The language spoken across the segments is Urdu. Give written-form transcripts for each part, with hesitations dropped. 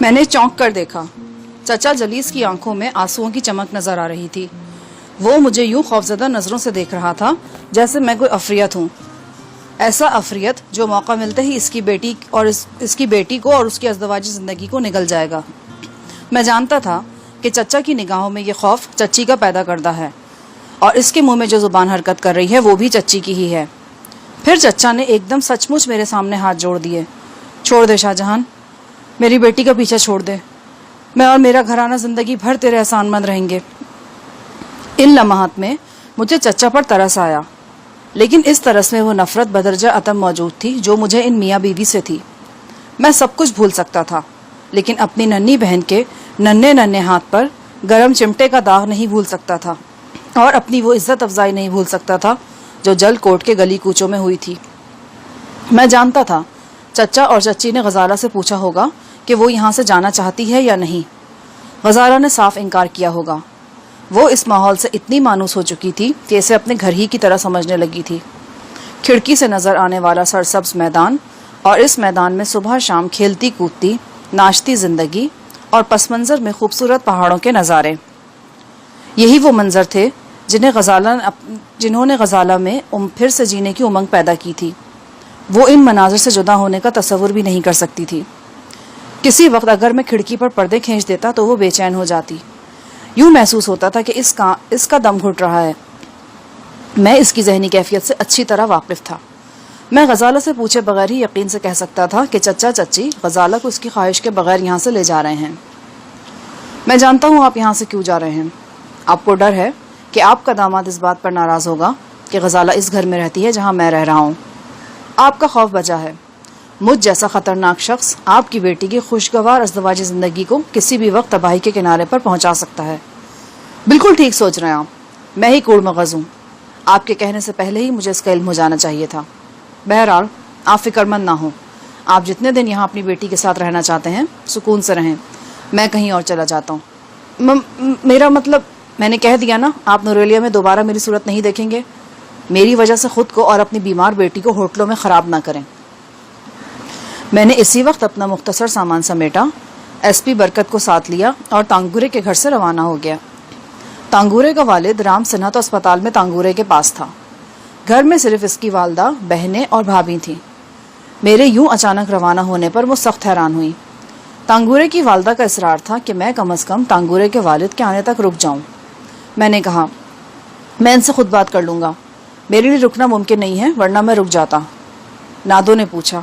میں نے چونک کر دیکھا. چچا جلیس کی آنکھوں میں آنسوؤں کی چمک نظر آ رہی تھی. وہ مجھے یوں خوفزدہ نظروں سے دیکھ رہا تھا جیسے میں کوئی عفریت ہوں. ایسا عفریت جو موقع ملتے ہی اس کی بیٹی کو اور اس کی ازدواجی زندگی کو نگل جائے گا. میں جانتا تھا کہ چچا کی نگاہوں میں یہ خوف چچی کا پیدا کردہ ہے اور اس کے منہ میں جو زبان حرکت کر رہی ہے وہ بھی چچی کی ہی ہے. پھر چچا نے ایک دم سچ مچ میرے سامنے ہاتھ جوڑ دیے. چھوڑ دے شاہ جہان، میری بیٹی کا پیچھا چھوڑ دے. میں اور میرا گھرانہ زندگی بھر تیرے احسان مند رہیں گے. ان لمحات میں مجھے چچا پر ترس آیا، لیکن اس طرس میں وہ نفرت بدرجہ عتم موجود تھی جو مجھے ان میاں بیوی سے تھی. میں سب کچھ بھول سکتا تھا، لیکن اپنی ننھی بہن کے ننھے ہاتھ پر گرم چمٹے کا داغ نہیں بھول سکتا تھا اور اپنی وہ عزت افزائی نہیں بھول سکتا تھا جو جل کوٹ کے گلی کوچوں میں ہوئی تھی. میں جانتا تھا چچا اور چچی نے غزالہ سے پوچھا ہوگا کہ وہ یہاں سے جانا چاہتی ہے یا نہیں. غزالہ نے صاف انکار کیا ہوگا. وہ اس ماحول سے اتنی مانوس ہو چکی تھی کہ اسے اپنے گھر ہی کی طرح سمجھنے لگی تھی. کھڑکی سے نظر آنے والا سرسبز میدان اور اس میدان میں صبح شام کھیلتی کودتی ناشتی زندگی اور پس منظر میں خوبصورت پہاڑوں کے نظارے، یہی وہ منظر تھے جنہوں نے غزالہ میں پھر سے جینے کی امنگ پیدا کی تھی. وہ ان مناظر سے جدا ہونے کا تصور بھی نہیں کر سکتی تھی. کسی وقت اگر میں کھڑکی پر پردے کھینچ دیتا تو وہ بے چین ہو جاتی. یوں محسوس ہوتا تھا کہ اس کا دم گھٹ رہا ہے. میں اس کی ذہنی کیفیت سے اچھی طرح واقف تھا. میں غزالہ سے پوچھے بغیر ہی یقین سے کہہ سکتا تھا کہ چچا چچی غزالہ کو اس کی خواہش کے بغیر یہاں سے لے جا رہے ہیں. میں جانتا ہوں آپ یہاں سے کیوں جا رہے ہیں. آپ کو ڈر ہے کہ آپ کا داماد اس بات پر ناراض ہوگا کہ غزالہ اس گھر میں رہتی ہے جہاں میں رہ رہا ہوں. آپ کا خوف بجا ہے. مجھ جیسا خطرناک شخص آپ کی بیٹی کی خوشگوار ازدواجی زندگی کو کسی بھی وقت تباہی کے کنارے پر پہنچا سکتا ہے. بالکل ٹھیک سوچ رہے ہیں آپ. میں ہی کوڑ مغز ہوں. آپ کے کہنے سے پہلے ہی مجھے اس کا علم ہو جانا چاہیے تھا. بہرحال آپ فکر مند نہ ہوں. آپ جتنے دن یہاں اپنی بیٹی کے ساتھ رہنا چاہتے ہیں سکون سے رہیں. میں کہیں اور چلا جاتا ہوں. میرا مطلب، میں نے کہہ دیا نا، آپ نوریلیا میں دوبارہ میری صورت نہیں دیکھیں گے. میری وجہ سے خود کو اور اپنی بیمار بیٹی کو ہوٹلوں میں خراب نہ کریں. میں نے اسی وقت اپنا مختصر سامان سمیٹا، ایس پی برکت کو ساتھ لیا اور تانگورے کے گھر سے روانہ ہو گیا. تانگورے کا والد رام سنہا تو اسپتال میں تانگورے کے پاس تھا. گھر میں صرف اس کی والدہ، بہنیں اور بھابھی تھیں. میرے یوں اچانک روانہ ہونے پر وہ سخت حیران ہوئی. تانگورے کی والدہ کا اصرار تھا کہ میں کم از کم تانگورے کے والد کے آنے تک رک جاؤں. میں نے کہا میں ان سے خود بات کر لوں گا. میرے لیے رکنا ممکن نہیں ہے ورنہ میں رک جاتا. نادو نے پوچھا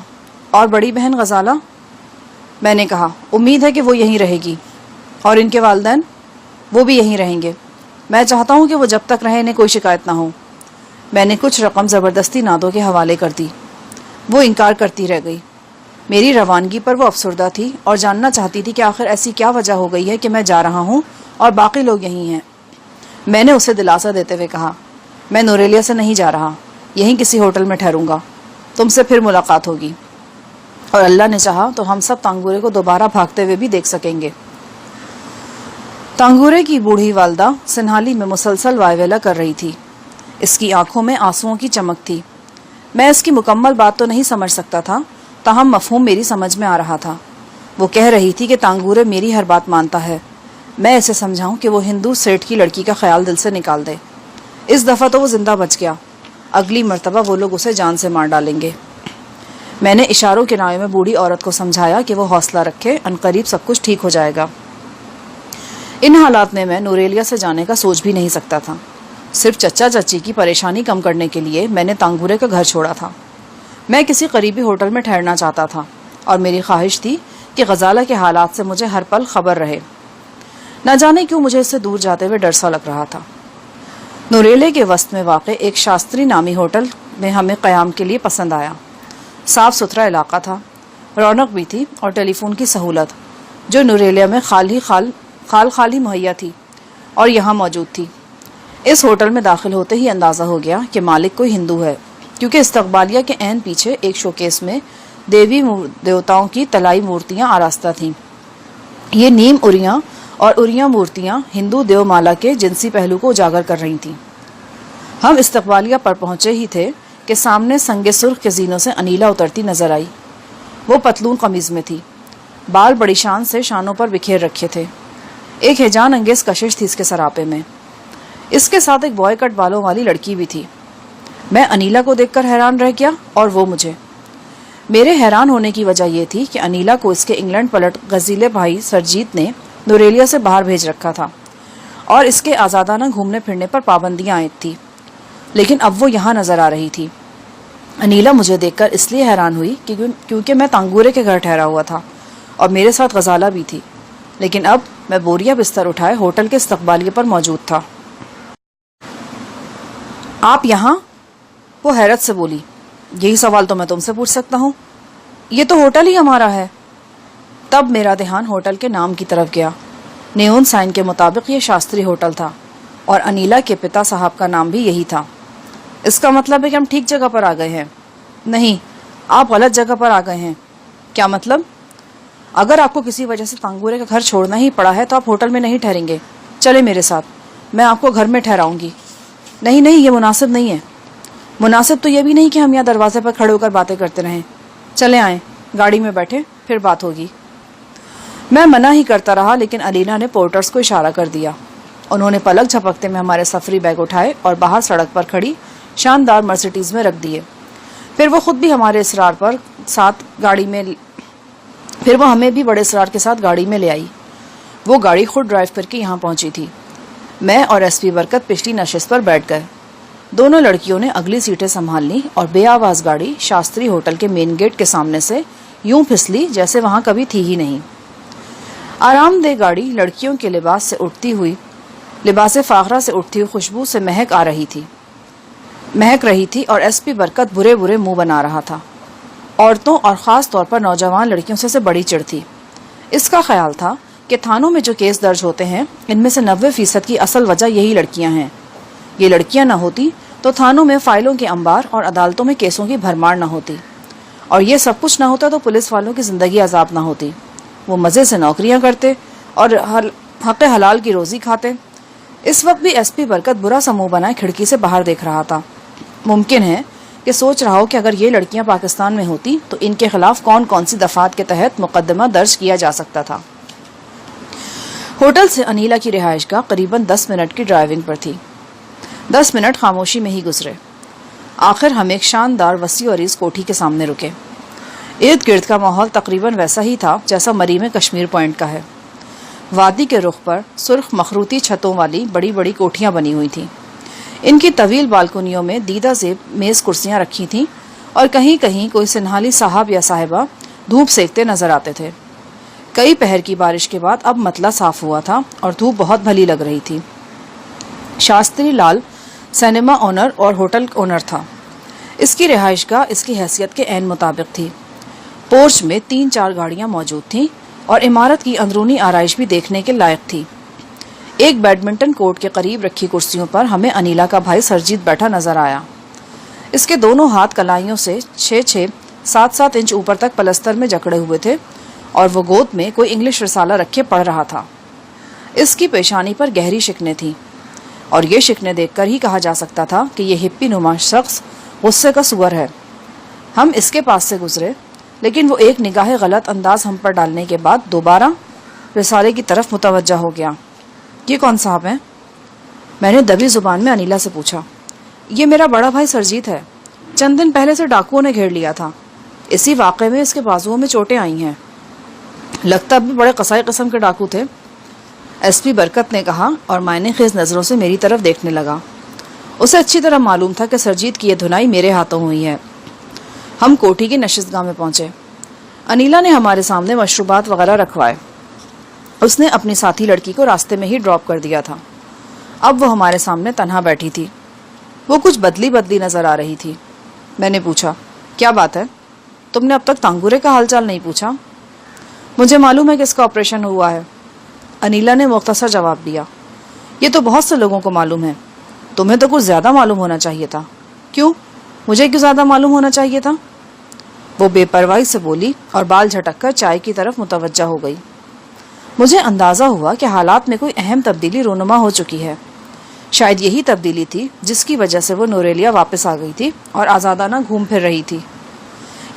اور بڑی بہن غزالہ؟ میں نے کہا امید ہے کہ وہ یہیں رہے گی. اور ان کے والدین؟ وہ بھی یہیں رہیں گے. میں چاہتا ہوں کہ وہ جب تک رہیں انہیں کوئی شکایت نہ ہو. میں نے کچھ رقم زبردستی نادو کے حوالے کر دی. وہ انکار کرتی رہ گئی. میری روانگی پر وہ افسردہ تھی اور جاننا چاہتی تھی کہ آخر ایسی کیا وجہ ہو گئی ہے کہ میں جا رہا ہوں اور باقی لوگ یہیں ہیں. میں نے اسے دلاسا دیتے ہوئے کہا میں نوریلیا سے نہیں جا رہا. یہیں کسی ہوٹل میں ٹھہروں گا. تم سے پھر ملاقات ہوگی اور اللہ نے چاہا تو ہم سب تانگورے کو دوبارہ بھاگتے ہوئے بھی دیکھ سکیں گے. تانگورے کی بوڑھی والدہ سنہالی میں مسلسل وائیویلا کر رہی تھی. اس کی آنکھوں میں آنسوؤں کی چمک تھی. میں اس کی مکمل بات تو نہیں سمجھ سکتا تھا، تاہم مفہوم میری سمجھ میں آ رہا تھا. وہ کہہ رہی تھی کہ تانگورے میری ہر بات مانتا ہے. میں اسے سمجھاؤں کہ وہ ہندو سیٹ کی لڑکی کا خیال دل سے نکال دے. اس دفعہ تو وہ زندہ بچ گیا، اگلی مرتبہ وہ لوگ اسے جان سے مار ڈالیں گے. میں نے اشاروں کے نائے میں بوڑھی عورت کو سمجھایا کہ وہ حوصلہ رکھے، عنقریب سب کچھ ٹھیک ہو جائے گا. ان حالات میں نوریلیا سے جانے کا سوچ بھی نہیں سکتا تھا. صرف چچا چچی کی پریشانی کم کرنے کے لیے میں نے تانگورے کا گھر چھوڑا تھا. میں کسی قریبی ہوٹل میں ٹھہرنا چاہتا تھا اور میری خواہش تھی کہ غزالہ کے حالات سے مجھے ہر پل خبر رہے. نہ جانے کیوں مجھے اس سے دور جاتے ہوئے ڈر سا لگ رہا تھا. نوریلے کے وسط میں واقع ایک شاستری نامی ہوٹل میں ہمیں قیام کے لیے پسند آیا. صاف ستھرا علاقہ تھا، رونق بھی تھی اور ٹیلی فون کی سہولت جو نوریلیا میں خال ہی مہیا تھی اور یہاں موجود تھی. اس ہوٹل میں داخل ہوتے ہی اندازہ ہو گیا کہ مالک کوئی ہندو ہے، کیونکہ استقبالیہ کے عین پیچھے ایک شوکیس میں دیوی دیوتاؤں کی طلائی مورتیاں آراستہ تھیں. یہ نیم اریاں اور اریاں مورتیاں ہندو دیو مالا کے جنسی پہلو کو اجاگر کر رہی تھیں. ہم استقبالیہ پر پہنچے ہی تھے کہ سامنے سنگ سرخ کے زینوں سے انیلا اترتی نظر آئی. وہ پتلون قمیض میں تھی. بال بڑی شان سے شانوں پر بکھیر رکھے تھے. ایک ہیجان انگیز کشش تھی اس کے سراپے میں. اس کے ساتھ ایک بوائے کٹ بالوں والی لڑکی بھی تھی. میں انیلا کو دیکھ کر حیران رہ گیا اور وہ مجھے. میرے حیران ہونے کی وجہ یہ تھی کہ انیلا کو اس کے انگلینڈ پلٹ غزیلے بھائی سرجیت نے نوریلیا سے باہر بھیج رکھا تھا اور اس کے آزادانہ گھومنے پھرنے پر پابندیاں عائد تھی. لیکن اب وہ یہاں نظر آ رہی تھی. انیلا مجھے دیکھ کر اس لیے حیران ہوئی کیونکہ میں تانگورے کے گھر ٹھہرا ہوا تھا اور میرے ساتھ غزالہ بھی تھی. لیکن اب میں بوریا بستر اٹھائے ہوٹل کے استقبالیے پر موجود تھا. آپ یہاں؟ وہ حیرت سے بولی. یہی سوال تو میں تم سے پوچھ سکتا ہوں. یہ تو ہوٹل ہی ہمارا ہے. تب میرا دھیان ہوٹل کے نام کی طرف گیا. نیون سائن کے مطابق یہ شاستری ہوٹل تھا اور انیلا کے پتا صاحب کا نام بھی یہی تھا. اس کا مطلب ہے کہ ہم ٹھیک جگہ پر آ گئے ہیں. نہیں، آپ غلط جگہ پر آ گئے ہیں. کیا مطلب؟ اگر آپ کو کسی وجہ سے تانگورے کا گھر چھوڑنا ہی پڑا ہے تو آپ ہوٹل میں نہیں ٹھہریں گے. چلے میرے ساتھ، میں آپ کو گھر میں ٹھہراؤں گی. نہیں، یہ مناسب نہیں ہے. مناسب تو یہ بھی نہیں کہ ہم یہاں دروازے پر کھڑے ہو کر باتیں کرتے رہیں. چلے آئیں، گاڑی میں بیٹھے، پھر بات ہوگی. میں منع ہی کرتا رہا لیکن علینا نے پورٹرز کو اشارہ کر دیا. انہوں نے پلک جھپکتے میں ہمارے سفری بیگ اٹھائے اور باہر سڑک پر کھڑی شاندار مرسیڈیز میں رکھ دیے. پھر وہ خود بھی ہمارے اصرار پر ساتھ گاڑی میں پھر وہ ہمیں بھی بڑے اصرار کے ساتھ گاڑی میں لے آئی. وہ گاڑی خود ڈرائیو کر کے یہاں پہنچی تھی. میں اور ایس پی برکت پچھلی نشست پر بیٹھ گئے. دونوں لڑکیوں نے اگلی سیٹیں سنبھال لی اور بے آواز گاڑی شاستری ہوٹل کے مین گیٹ کے سامنے سے یوں پھسلی جیسے وہاں کبھی تھی ہی نہیں. آرام دہ گاڑی لڑکیوں کے لباس فاخرہ سے اٹھتی ہوئی خوشبو سے مہک رہی تھی اور ایس پی برکت برے منہ بنا رہا تھا. عورتوں اور خاص طور پر نوجوان لڑکیوں سے بڑی چڑ تھی. اس کا خیال تھا کہ تھانوں میں جو کیس درج ہوتے ہیں ان میں سے 90% کی اصل وجہ یہی لڑکیاں ہیں. یہ لڑکیاں نہ ہوتی تو تھانوں میں فائلوں کے انبار اور عدالتوں میں کیسوں کی بھرمار نہ ہوتی، اور یہ سب کچھ نہ ہوتا تو پولیس والوں کی زندگی عذاب نہ ہوتی. وہ مزے سے نوکریاں کرتے اور حق حلال کی روزی کھاتے. اس وقت بھی ایس پی برکت برا سا منہ بنائے کھڑکی سے باہر دیکھ رہا تھا. ممکن ہے کہ سوچ رہا ہو کہ اگر یہ لڑکیاں پاکستان میں ہوتی تو ان کے خلاف کون سی دفعات کے تحت مقدمہ درج کیا جا سکتا تھا. ہوٹل سے انیلا کی رہائش گاہ قریباً 10 منٹ کی ڈرائیونگ پر تھی. 10 منٹ خاموشی میں ہی گزرے. آخر ہم ایک شاندار وسیع و عریض کوٹھی کے سامنے رکے. ارد گرد کا ماحول تقریباً ویسا ہی تھا جیسا مری میں کشمیر پوائنٹ کا ہے. وادی کے رخ پر سرخ مخروطی چھتوں والی بڑی بڑی کوٹھیاں بنی ہوئی تھیں. ان کی طویل بالکنیوں میں دیدہ زیب میز کرسیاں رکھی تھیں اور کہیں کہیں کوئی سنہالی صاحب یا صاحبہ دھوپ سیکتے نظر آتے تھے. کئی پہر کی بارش کے بعد اب مطلع صاف ہوا تھا اور دھوپ بہت بھلی لگ رہی تھی. شاستری لال سینما اونر اور ہوٹل اونر تھا. اس کی رہائش گاہ اس کی حیثیت کے عین مطابق تھی. پورچ میں 3-4 گاڑیاں موجود تھیں اور عمارت کی اندرونی آرائش بھی دیکھنے کے لائق تھی. ایک بیڈمنٹن کورٹ کے قریب رکھی کرسیوں پر ہمیں انیلا کا بھائی سرجیت بیٹھا نظر آیا. اس کے دونوں ہاتھ کلائیوں سے 6-7 انچ اوپر تک پلستر میں جکڑے ہوئے تھے اور وہ گود میں کوئی انگلش رسالہ رکھے پڑھ رہا تھا. اس کی پیشانی پر گہری شکنیں تھیں اور یہ شکنیں دیکھ کر ہی کہا جا سکتا تھا کہ یہ ہپی نما شخص غصے کا سور ہے. ہم اس کے پاس سے گزرے لیکن وہ ایک نگاہ غلط انداز ہم پر ڈالنے کے بعد دوبارہ رسالے کی طرف متوجہ ہو گیا. یہ کون صاحب ہیں؟ میں نے دبی زبان میں انیلا سے پوچھا. یہ میرا بڑا بھائی سرجیت ہے. چند دن پہلے سے ڈاکوؤں نے گھیر لیا تھا. اسی واقعے میں اس کے بازوؤں میں چوٹیں آئی ہیں. لگتا بھی بڑے قصائی قسم کے ڈاکو تھے، ایس پی برکت نے کہا اور معنی خیز نظروں سے میری طرف دیکھنے لگا. اسے اچھی طرح معلوم تھا کہ سرجیت کی یہ دھنائی میرے ہاتھوں ہوئی ہے. ہم کوٹھی کی نشست گاہ میں پہنچے. انیلا نے ہمارے سامنے مشروبات وغیرہ رکھوائے. اس نے اپنی ساتھی لڑکی کو راستے میں ہی ڈراپ کر دیا تھا. اب وہ ہمارے سامنے تنہا بیٹھی تھی. وہ کچھ بدلی نظر آ رہی تھی. میں نے پوچھا، کیا بات ہے؟ تم نے اب تک تانگورے کا حال چال نہیں پوچھا؟ مجھے معلوم ہے کہ اس کا آپریشن ہوا ہے. انیلا نے مختصر جواب دیا. یہ تو بہت سے لوگوں کو معلوم ہے. تمہیں تو کچھ زیادہ معلوم ہونا چاہیے تھا. کیوں؟ مجھے کیوں زیادہ معلوم ہونا چاہیے تھا؟ وہ بے پرواہی سے بولی اور بال جھٹک کر چائے کی طرف متوجہ ہو گئی. مجھے اندازہ ہوا کہ حالات میں کوئی اہم تبدیلی رونما ہو چکی ہے. شاید یہی تبدیلی تھی جس کی وجہ سے وہ نوریلیا واپس آ گئی تھی اور آزادانہ گھوم پھر رہی تھی.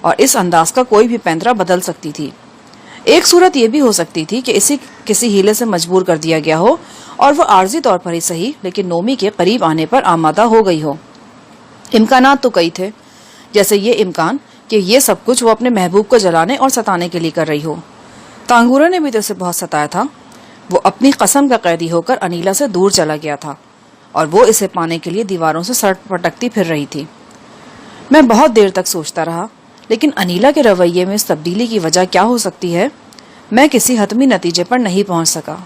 اور اس انداز کا کوئی بھی پیندرا بدل سکتی تھی۔ ایک صورت یہ بھی ہو سکتی تھی کہ اسے کسی ہیلے سے مجبور کر دیا گیا ہو اور وہ عارضی طور پر ہی صحیح لیکن نومی کے قریب آنے پر آمادہ ہو گئی ہو۔ امکانات تو کئی تھے، جیسے یہ امکان کہ یہ سب کچھ وہ اپنے محبوب کو جلانے اور ستانے کے لیے کر رہی ہو۔ تانگورے نے بھی تو اسے بہت ستایا تھا۔ وہ اپنی قسم کا قیدی ہو کر انیلا سے دور چلا گیا تھا اور وہ اسے پانے کے لیے دیواروں سے سر پٹکتی پھر رہی تھی۔ میں بہت دیر تک سوچتا رہا، لیکن انیلا کے رویے میں اس تبدیلی کی وجہ کیا ہو سکتی ہے، میں کسی حتمی نتیجے پر نہیں پہنچ سکا۔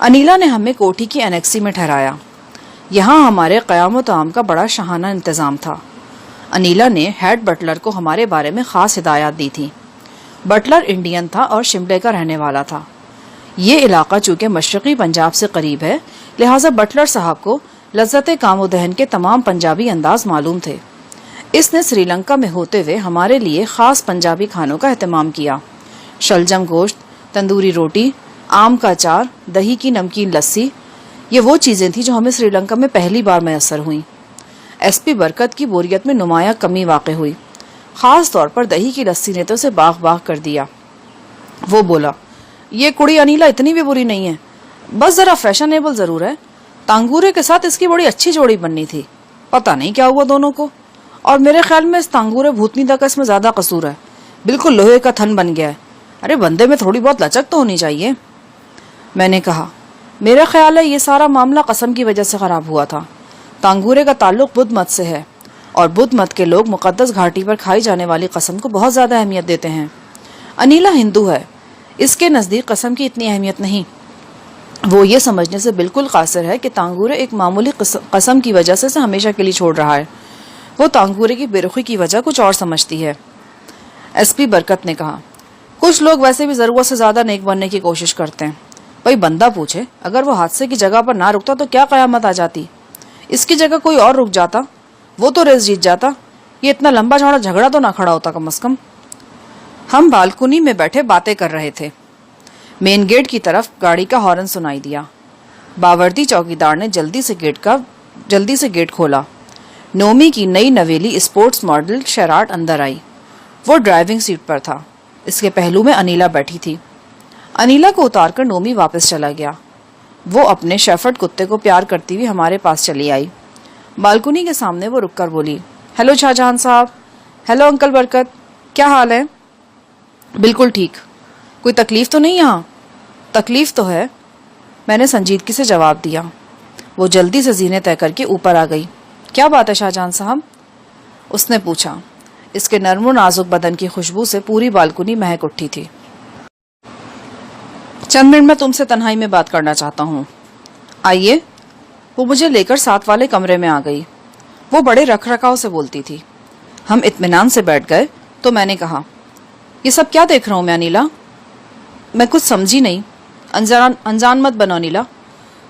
انیلا نے ہمیں کوٹھی کی انیکسی میں ٹھہرایا۔ یہاں ہمارے قیام و طعام کا بڑا شاہانہ انتظام تھا۔ انیلا نے ہیڈ بٹلر کو ہمارے بارے میں خاص ہدایات دی تھی۔ بٹلر انڈین تھا اور شملے کا رہنے والا تھا۔ یہ علاقہ چونکہ مشرقی پنجاب سے قریب ہے، لہٰذا بٹلر صاحب کو لذت کام و دہن کے تمام پنجابی انداز معلوم تھے۔ اس نے سری لنکا میں ہوتے ہوئے ہمارے لیے خاص پنجابی کھانوں کا اہتمام کیا۔ شلجم گوشت، تندوری روٹی، آم کا اچار، دہی کی نمکین لسی، یہ وہ چیزیں تھیں جو ہمیں سری لنکا میں پہلی بار میسر ہوئیں۔ ایس پی برکت کی بوریت میں نمایاں کمی واقع ہوئی۔ خاص طور پر دہی کی لسی نے تو اسے باغ باغ کر دیا۔ وہ بولا، یہ کڑی انیلا اتنی بھی بری نہیں ہے، بس ذرا فیشنیبل ضرور ہے۔ تانگورے کے ساتھ اس کی بڑی اچھی جوڑی بننی تھی، پتہ نہیں کیا ہوا دونوں کو، اور میرے خیال میں اس تانگورے بھوتنی کا اس میں زیادہ قصور ہے، بالکل لوہے کا تھن بن گیا ہے۔ ارے بندے میں تھوڑی بہت لچک تو ہونی چاہیے۔ میں نے کہا، میرا خیال ہے یہ سارا معاملہ قسم کی وجہ سے خراب ہوا تھا۔ تانگورے کا تعلق بدھ مت سے ہے، اور بدھ مت کے لوگ مقدس گھاٹی پر کھائی جانے والی قسم کو بہت زیادہ اہمیت دیتے ہیں۔ انیلا ہندو ہے، اس کے نزدیک قسم کی اتنی اہمیت نہیں۔ وہ یہ سمجھنے سے بالکل قاصر ہے کہ تانگورے ایک معمولی قسم کی وجہ سے اسے ہمیشہ کے لیے چھوڑ رہا ہے۔ وہ تانگورے کی بے رخی کی وجہ کچھ اور سمجھتی ہے۔ ایس پی برکت نے کہا، کچھ لوگ ویسے بھی ضرورت سے زیادہ نیک بننے کی کوشش کرتے ہیں۔ بھائی بندہ پوچھے، اگر وہ حادثے کی جگہ پر نہ رکتا تو کیا قیامت آ جاتی؟ اس کی جگہ کوئی اور رک جاتا، وہ تو ریس جیت جاتا، یہ اتنا لمبا چوڑا جھگڑا تو نہ کھڑا ہوتا کم از کم۔ ہم بالکنی میں بیٹھے باتیں کر رہے تھے۔ مین گیٹ کی طرف گاڑی کا ہارن سنائی دیا۔ باوردی چوکیدار نے جلدی سے گیٹ کھولا۔ نومی کی نئی نویلی اسپورٹس ماڈل شیراٹ اندر آئی۔ وہ ڈرائیونگ سیٹ پر تھا، اس کے پہلو میں انیلا بیٹھی تھی۔ انیلا کو اتار کر نومی واپس چلا گیا۔ وہ اپنے شیفرڈ کتے کو پیار کرتی ہوئی ہمارے پاس چلی آئی۔ بالکنی کے سامنے وہ رک کر بولی، ہیلو شاہ جہاں صاحب۔ ہیلو انکل برکت، کیا حال ہے؟ بالکل ٹھیک۔ کوئی تکلیف تو نہیں یہاں؟ تکلیف تو ہے، میں نے سنجیدگی سے جواب دیا۔ وہ جلدی سے زینے طے کر کے اوپر آ گئی۔ کیا بات ہے شاہ جہاں صاحب؟ اس نے پوچھا۔ اس کے نرم و نازک بدن کی خوشبو سے پوری بالکنی مہک اٹھی تھی۔ چند منٹ میں تم سے تنہائی میں بات کرنا چاہتا ہوں، آئیے۔ وہ مجھے لے کر ساتھ والے کمرے میں آ گئی۔ وہ بڑے رکھ رکھاؤ سے بولتی تھی۔ ہم اطمینان سے بیٹھ گئے تو میں نے کہا، یہ سب کیا دیکھ رہا ہوں میں انیلا؟ میں کچھ سمجھی نہیں۔ انجان مت بنو انیلا،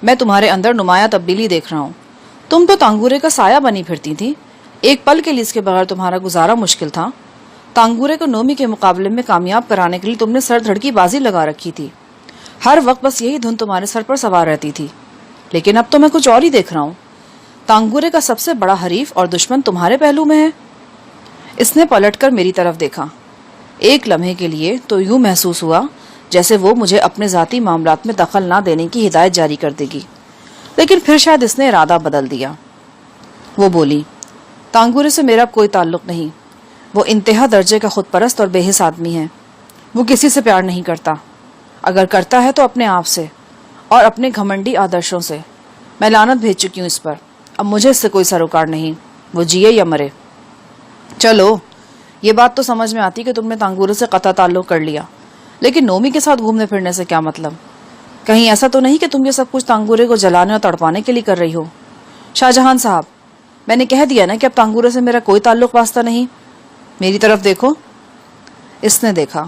میں تمہارے اندر نمایاں تبدیلی دیکھ رہا ہوں۔ تم تو تانگورے کا سایہ بنی پھرتی تھی، ایک پل کے لیے اس کے بغیر تمہارا گزارا مشکل تھا۔ تانگورے کو نومی کے مقابلے میں کامیاب کرانے کے لیے تم نے سر دھڑ کی بازی لگا رکھی تھی۔ ہر وقت بس یہی دھن تمہارے سر پر سوار رہتی تھی، لیکن اب تو میں کچھ اور ہی دیکھ رہا ہوں۔ تانگورے کا سب سے بڑا حریف اور دشمن تمہارے پہلو میں ہے۔ اس نے پلٹ کر میری طرف دیکھا۔ ایک لمحے کے لیے تو یوں محسوس ہوا جیسے وہ مجھے اپنے ذاتی معاملات میں دخل نہ دینے کی ہدایت جاری کر دے گی، لیکن پھر شاید اس نے ارادہ بدل دیا۔ وہ بولی، تانگورے سے میرا کوئی تعلق نہیں۔ وہ انتہا درجے کا خود پرست اور بے حس آدمی ہے۔ وہ کسی سے پیار نہیں کرتا، اگر کرتا ہے تو اپنے آپ سے اور اپنے گھمنڈی آدرشوں سے۔ میں لعنت بھیج چکی ہوں اس پر، اب مجھے اس سے کوئی سروکار نہیں، وہ جیے یا مرے۔ چلو یہ بات تو سمجھ میں آتی کہ تم نے تانگورے سے قطع تعلق کر لیا، لیکن نومی کے ساتھ گھومنے پھرنے سے کیا مطلب؟ کہیں ایسا تو نہیں کہ تم یہ سب کچھ تانگورے کو جلانے اور تڑپانے کے لیے کر رہی ہو؟ شاہ جہاں صاحب، میں نے کہہ دیا نا کہ اب تانگورے سے میرا کوئی تعلق واسطہ نہیں۔ میری طرف دیکھو۔ اس نے دیکھا۔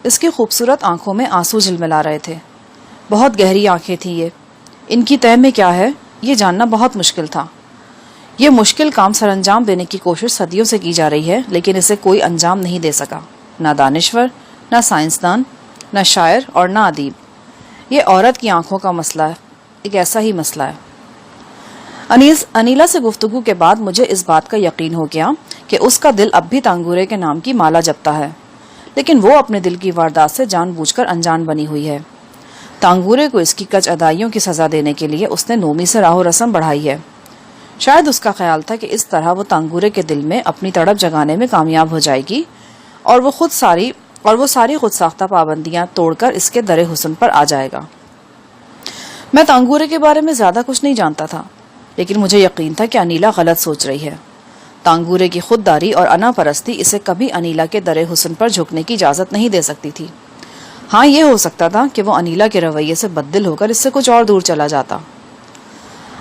اس کی خوبصورت آنکھوں میں آنسو جھلملا رہے تھے۔ بہت گہری آنکھیں تھیں یہ۔ ان کی تہ میں کیا ہے یہ جاننا بہت مشکل تھا۔ یہ مشکل کام سر انجام دینے کی کوشش صدیوں سے کی جا رہی ہے، لیکن اسے کوئی انجام نہیں دے سکا، نہ دانشور، نہ سائنسدان، نہ شاعر اور نہ ادیب۔ یہ عورت کی آنکھوں کا مسئلہ ہے، ایک ایسا ہی مسئلہ ہے۔ انیلا سے گفتگو کے بعد مجھے اس بات کا یقین ہو گیا کہ اس کا دل اب بھی تانگورے کے نام کی مالا جپتا ہے، لیکن وہ اپنے دل کی واردات سے جان بوجھ کر انجان بنی ہوئی ہے۔ تانگورے کو اس کی کچ ادائیوں کی سزا دینے کے لیے اس نے نومی سے راہ و رسم بڑھائی ہے۔ شاید اس کا خیال تھا کہ اس طرح وہ تانگورے کے دل میں اپنی تڑپ جگانے میں کامیاب ہو جائے گی اور وہ ساری خود ساختہ پابندیاں توڑ کر اس کے در حسن پر آ جائے گا۔ میں تانگورے کے بارے میں زیادہ کچھ نہیں جانتا تھا، لیکن مجھے یقین تھا کہ انیلا غلط سوچ رہی ہے۔ تانگورے کی خودداری اور انا پرستی اسے کبھی انیلا کے در حسن پر جھکنے کی اجازت نہیں دے سکتی تھی۔ ہاں، یہ ہو سکتا تھا کہ وہ انیلا کے رویے سے بددل ہو کر اس سے کچھ اور دور چلا جاتا۔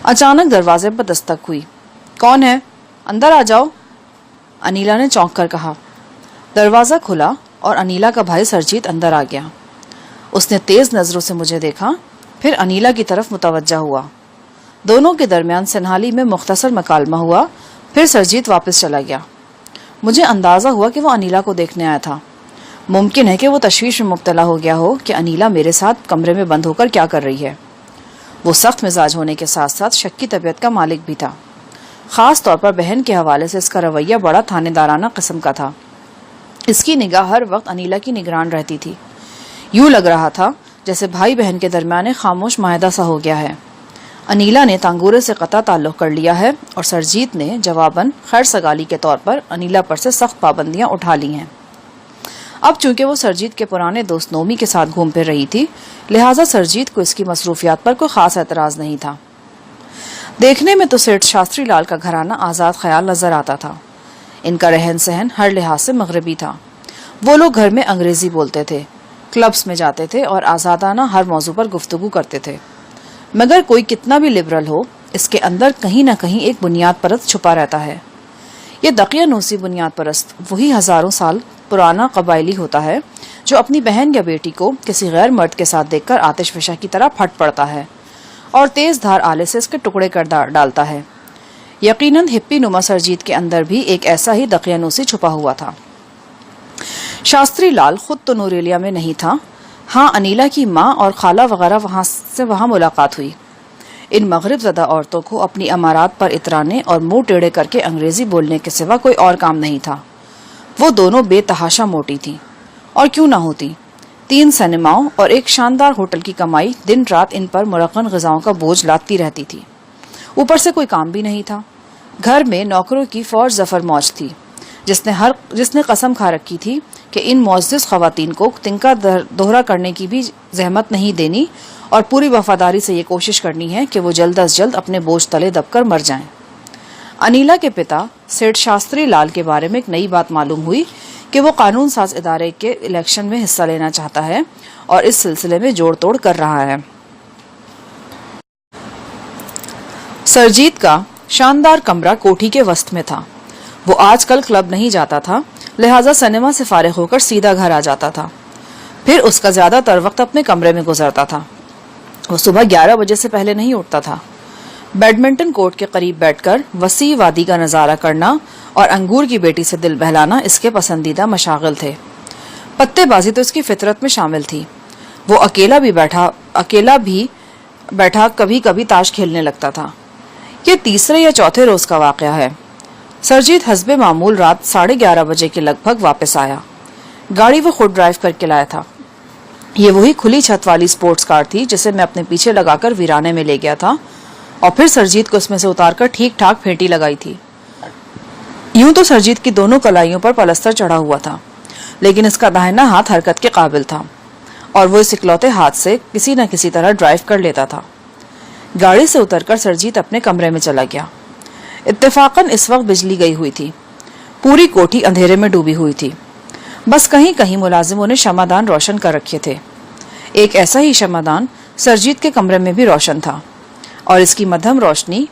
اچانک دروازے پر دستک ہوئی۔ کون ہے؟ اندر آ جاؤ، انیلا نے چونک کر کہا۔ دروازہ کھلا اور انیلا کا بھائی سرجیت اندر آ گیا۔ اس نے تیز نظروں سے مجھے دیکھا، پھر انیلا کی طرف متوجہ ہوا۔ دونوں کے درمیان سنہالی میں مختصر مکالمہ ہوا، پھر سرجیت واپس چلا گیا۔ مجھے اندازہ ہوا کہ وہ انیلا کو دیکھنے آیا تھا۔ ممکن ہے کہ وہ تشویش میں مبتلا ہو گیا ہو کہ انیلا میرے ساتھ کمرے میں بند ہو کر کیا کر رہی ہے۔ وہ سخت مزاج ہونے کے ساتھ ساتھ شکی طبیعت کا مالک بھی تھا۔ خاص طور پر بہن کے حوالے سے اس کا رویہ بڑا تھانے دارانہ قسم کا تھا۔ اس کی نگاہ ہر وقت انیلا کی نگران رہتی تھی۔ یوں لگ رہا تھا جیسے بھائی بہن کے درمیان ایک خاموش معاہدہ سا ہو گیا ہے۔ انیلا نے تانگورے سے قطع تعلق کر لیا ہے اور سرجیت نے جواباً خیر سگالی کے طور پر انیلا پر سے سخت پابندیاں اٹھا لی ہیں۔ اب چونکہ وہ سرجیت کے پرانے دوست نومی کے ساتھ گھوم پھر رہی تھی، لہٰذا سرجیت کو اس کی مصروفیات پر کوئی خاص اعتراض نہیں تھا۔ دیکھنے میں تو سیٹھ شاستری لال کا گھرانہ آزاد خیال نظر آتا تھا۔ ان کا رہن سہن ہر لحاظ سے مغربی تھا۔ وہ لوگ گھر میں انگریزی بولتے تھے، کلبس میں جاتے تھے اور آزادانہ ہر موضوع پر گفتگو کرتے تھے۔ مگر کوئی کتنا بھی لبرل ہو، اس کے اندر کہیں نہ کہیں ایک بنیاد پرست چھپا رہتا ہے۔ یہ دقیانوسی بنیاد پرست وہی ہزاروں سال پرانا قبائلی ہوتا ہے جو اپنی بہن یا بیٹی کو کسی غیر مرد کے ساتھ دیکھ کر آتش فشاں کی طرح پھٹ پڑتا ہے اور تیز دھار آلے سے اس کے ٹکڑے کر ڈالتا ہے۔ یقیناً ہپی نما سرجیت کے اندر بھی ایک ایسا ہی دقیانوسی چھپا ہوا تھا۔ شاستری لال خود تو نوریلیا میں نہیں تھا۔ ہاں، انیلا کی ماں اور خالہ وغیرہ وہاں ملاقات ہوئی۔ ان مغرب زدہ عورتوں کو اپنی امارات پر اترانے اور منہ ٹیڑھے کر کے انگریزی بولنے کے سوا کوئی اور کام نہیں تھا۔ وہ دونوں بے تحاشا موٹی تھیں، اور کیوں نہ ہوتی۔ 3 سینماؤں اور ایک شاندار ہوٹل کی کمائی دن رات ان پر مرغن غذاؤں کا بوجھ لاتی رہتی تھی۔ اوپر سے کوئی کام بھی نہیں تھا۔ گھر میں نوکروں کی فوج ظفر موج تھی، جس نے قسم کھا رکھی تھی کہ ان معزز خواتین کو تنکا دوہرا کرنے کی بھی زحمت نہیں دینی اور پوری وفاداری سے یہ کوشش کرنی ہے کہ وہ جلد از جلد اپنے بوجھ تلے دب کر مر جائیں۔ انیلا کے پتا سیٹھ شاستری لال کے بارے میں ایک نئی بات معلوم ہوئی کہ وہ قانون ساز ادارے کے الیکشن میں حصہ لینا چاہتا ہے اور اس سلسلے میں جوڑ توڑ کر رہا ہے۔ سرجیت کا شاندار کمرہ کوٹھی کے وسط میں تھا۔ وہ آج کل کلب نہیں جاتا تھا، لہٰذا سنیما سے فارغ ہو کر سیدھا گھر آ جاتا تھا۔ پھر اس کا زیادہ تر وقت اپنے کمرے میں گزرتا تھا۔ وہ صبح 11 بجے سے پہلے نہیں اٹھتا تھا۔ بیڈمنٹن کورٹ کے قریب بیٹھ کر وسیع وادی کا نظارہ کرنا اور انگور کی بیٹی سے دل بہلانا اس کے پسندیدہ مشاغل تھے۔ پتے بازی تو اس کی فطرت میں شامل تھی۔ وہ اکیلا بھی بیٹھا کبھی کبھی تاش کھیلنے لگتا تھا۔ یہ تیسرے یا چوتھے روز کا واقعہ ہے۔ سرجیت حسب معمول رات 11:30 بجے کے لگ بھگ واپس آیا۔ گاڑی وہ خود ڈرائیو کر کے لایا تھا۔ یہ وہی کھلی چھت والی سپورٹس کار تھی جسے میں اپنے پیچھے لگا کر ویرانے میں لے گیا تھا اور پھر سرجیت کو اس میں سے اتار کر ٹھیک ٹھاک پھینٹی لگائی تھی۔ یوں تو سرجیت کی دونوں کلائیوں پر پلستر چڑھا ہوا تھا، لیکن اس کا داہنا ہاتھ حرکت کے قابل تھا اور وہ اس اکلوتے ہاتھ سے کسی نہ کسی طرح ڈرائیو کر لیتا تھا۔ گاڑی سے اتر کر سرجیت اپنے کمرے میں چلا گیا۔ اتفاقاً اس وقت بجلی گئی ہوئی تھی۔ پوری کوٹھی اندھیرے میں ڈوبی ہوئی تھی۔ بس کہیں کہیں ملازموں نے شمعدان روشن کر رکھے تھے۔ ایک ایسا ہی شمعدان سرجیت کے کمرے میں بھی روشن تھا اور اس کی مدھم روشنی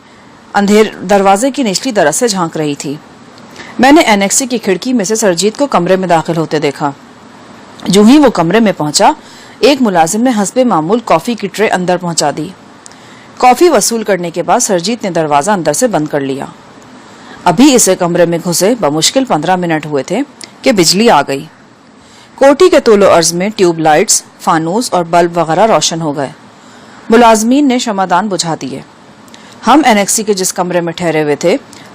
دروازے کی نچلی درز سے جھانک رہی تھی۔ میں نے اینیکسی کی کھڑکی میں سے سرجیت کو کمرے میں داخل ہوتے دیکھا۔ جو ہی وہ کمرے میں پہنچا، ایک ملازم نے حسب معمول کافی کی ٹرے اندر پہنچا دی۔ کافی وصول کرنے کے بعد سرجیت نے دروازہ اندر سے بند کر لیا۔ ابھی اسے کمرے میں گھسے بمشکل 15 منٹ ہوئے تھے کہ بجلی آ گئی۔ کوٹھی کے طول و عرض میں ٹیوب لائٹس، فانوس اور بلب وغیرہ روشن ہو گئے۔ ملازمین نے شمعدان بجھا دیے۔ ہم اینیکسی کے جس کمرے میں ٹھہرے ہوئے تھے